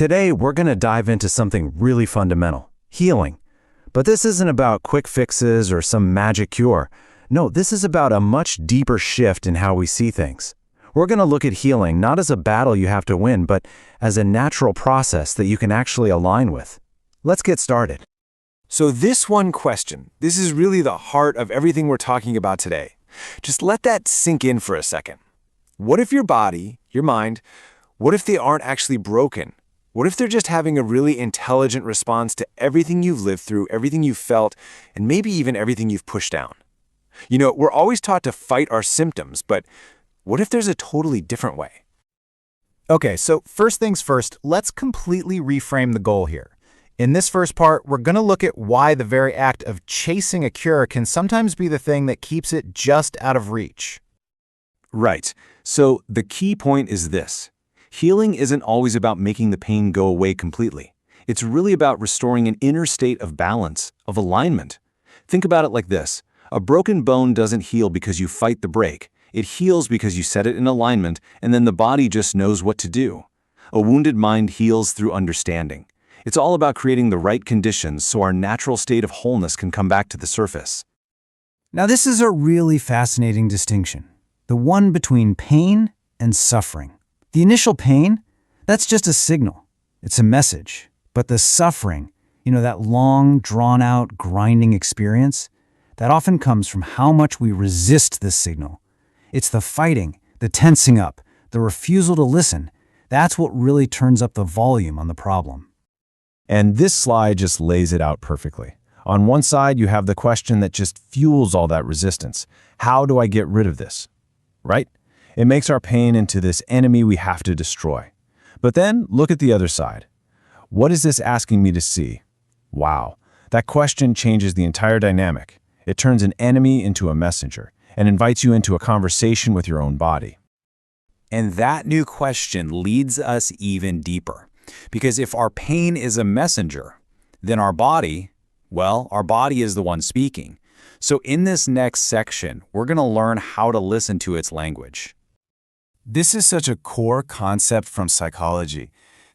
Today, we're going to dive into something really fundamental, healing. But this isn't about quick fixes or some magic cure. No, this is about a much deeper shift in how we see things. We're going to look at healing not as a battle you have to win, but as a natural process that you can actually align with. Let's get started. So this one question, this is really the heart of everything we're talking about today. Just let that sink in for a second. What if your body, your mind, what if they aren't actually broken? What if they're just having a really intelligent response to everything you've lived through, everything you've felt, and maybe even everything you've pushed down? You know, we're always taught to fight our symptoms, but what if there's a totally different way? Okay, so first things first, let's completely reframe the goal here. In this first part, we're going to look at why the very act of chasing a cure can sometimes be the thing that keeps it just out of reach. Right. So the key point is this. Healing isn't always about making the pain go away completely. It's really about restoring an inner state of balance, of alignment. Think about it like this. A broken bone doesn't heal because you fight the break. It heals because you set it in alignment, and then the body just knows what to do. A wounded mind heals through understanding. It's all about creating the right conditions so our natural state of wholeness can come back to the surface. Now, this is a really fascinating distinction, the one between pain and suffering. The initial pain, that's just a signal. It's a message. But the suffering, that long, drawn-out, grinding experience, that often comes from how much we resist this signal. It's the fighting, the tensing up, the refusal to listen. That's what really turns up the volume on the problem. And this slide just lays it out perfectly. On one side, you have the question that just fuels all that resistance. How do I get rid of this? Right? It makes our pain into this enemy we have to destroy. But then, look at the other side. What is this asking me to see? Wow, that question changes the entire dynamic. It turns an enemy into a messenger and invites you into a conversation with your own body. And that new question leads us even deeper. Because if our pain is a messenger, then our body is the one speaking. So in this next section, we're going to learn how to listen to its language. This is such a core concept from psychology.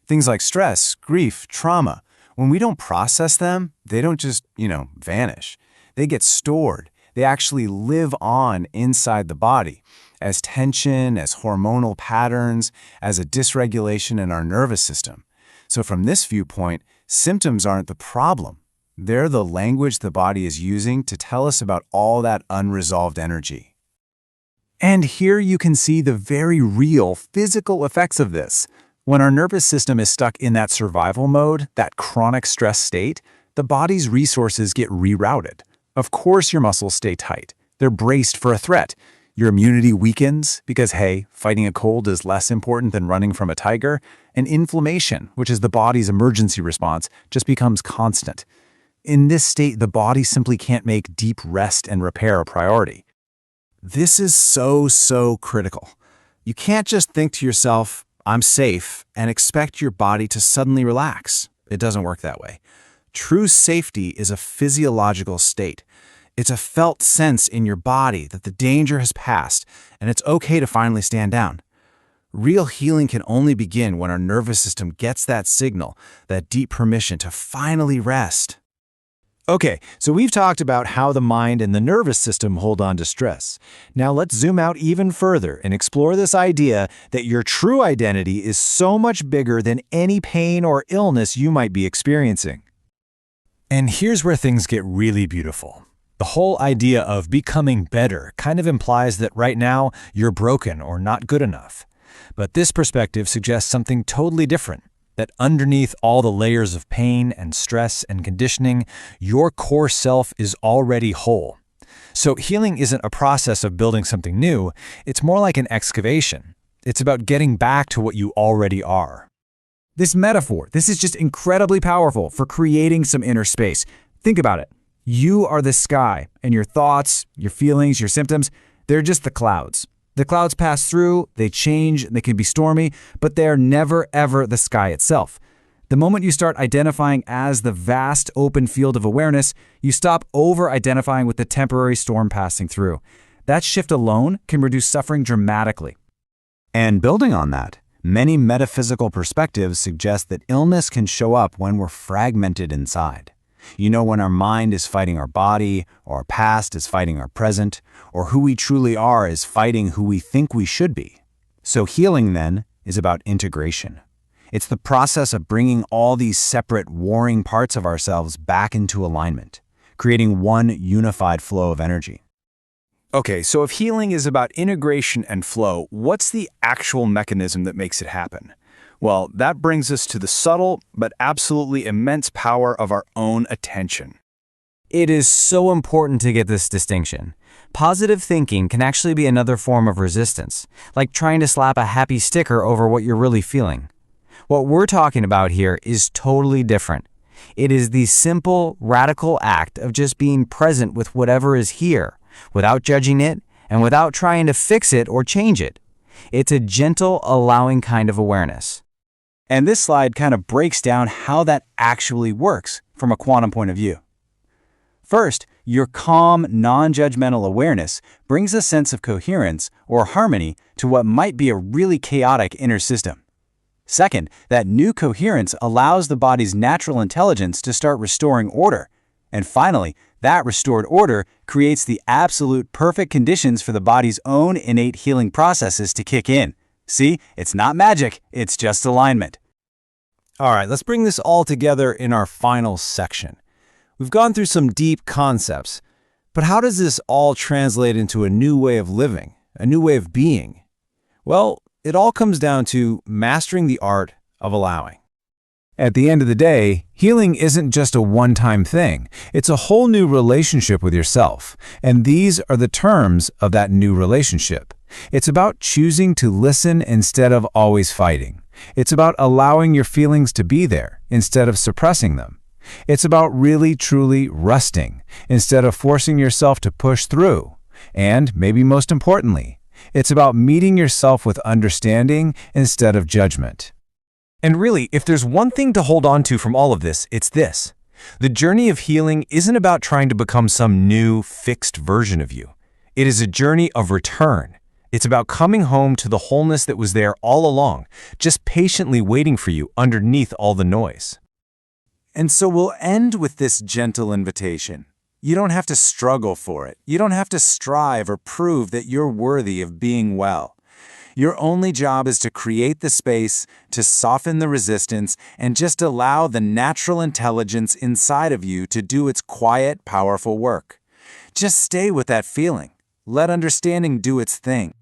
Things like stress, grief, trauma, when we don't process them, they don't just, vanish. They get stored. They actually live on inside the body as tension, as hormonal patterns, as a dysregulation in our nervous system. So from this viewpoint, symptoms aren't the problem. They're the language the body is using to tell us about all that unresolved energy. And here you can see the very real physical effects of this. When our nervous system is stuck in that survival mode, that chronic stress state, the body's resources get rerouted. Of course your muscles stay tight. They're braced for a threat. Your immunity weakens because, fighting a cold is less important than running from a tiger. And inflammation, which is the body's emergency response, just becomes constant. In this state, the body simply can't make deep rest and repair a priority. This is so critical. You can't just think to yourself, I'm safe, and expect your body to suddenly relax. It doesn't work that way. True safety is a physiological state. It's a felt sense in your body that the danger has passed, and it's okay to finally stand down. Real healing can only begin when our nervous system gets that signal, that deep permission to finally rest. Okay, so we've talked about how the mind and the nervous system hold on to stress. Now let's zoom out even further and explore this idea that your true identity is so much bigger than any pain or illness you might be experiencing. And here's where things get really beautiful. The whole idea of becoming better kind of implies that right now you're broken or not good enough. But this perspective suggests something totally different. That underneath all the layers of pain and stress and conditioning, your core self is already whole. So healing isn't a process of building something new, it's more like an excavation. It's about getting back to what you already are. This metaphor, this is just incredibly powerful for creating some inner space. Think about it. You are the sky, and your thoughts, your feelings, your symptoms, they're just the clouds. The clouds pass through, they change, they can be stormy, but they are never, ever the sky itself. The moment you start identifying as the vast open field of awareness, you stop over-identifying with the temporary storm passing through. That shift alone can reduce suffering dramatically. And building on that, Many metaphysical perspectives suggest that illness can show up when we're fragmented inside. You know, when our mind is fighting our body, or our past is fighting our present, or who we truly are is fighting who we think we should be. So healing, then, is about integration. It's the process of bringing all these separate, warring parts of ourselves back into alignment, creating one unified flow of energy. Okay, so if healing is about integration and flow, what's the actual mechanism that makes it happen? Well, that brings us to the subtle but absolutely immense power of our own attention. It is so important to get this distinction. Positive thinking can actually be another form of resistance, like trying to slap a happy sticker over what you're really feeling. What we're talking about here is totally different. It is the simple, radical act of just being present with whatever is here, without judging it and without trying to fix it or change it. It's a gentle, allowing kind of awareness. And this slide kind of breaks down how that actually works from a quantum point of view. First, your calm, non-judgmental awareness brings a sense of coherence or harmony to what might be a really chaotic inner system. Second, that new coherence allows the body's natural intelligence to start restoring order. And finally, that restored order creates the absolute perfect conditions for the body's own innate healing processes to kick in. See, it's not magic, it's just alignment. All right, let's bring this all together in our final section. We've gone through some deep concepts, but how does this all translate into a new way of living, a new way of being? Well, it all comes down to mastering the art of allowing. At the end of the day, healing isn't just a one-time thing. It's a whole new relationship with yourself, and these are the terms of that new relationship. It's about choosing to listen instead of always fighting. It's about allowing your feelings to be there instead of suppressing them. It's about really, truly resting instead of forcing yourself to push through. And, maybe most importantly, it's about meeting yourself with understanding instead of judgment. And really, if there's one thing to hold on to from all of this, it's this. The journey of healing isn't about trying to become some new, fixed version of you. It is a journey of return. It's about coming home to the wholeness that was there all along, just patiently waiting for you underneath all the noise. And so we'll end with this gentle invitation. You don't have to struggle for it. You don't have to strive or prove that you're worthy of being well. Your only job is to create the space, to soften the resistance, and just allow the natural intelligence inside of you to do its quiet, powerful work. Just stay with that feeling. Let understanding do its thing.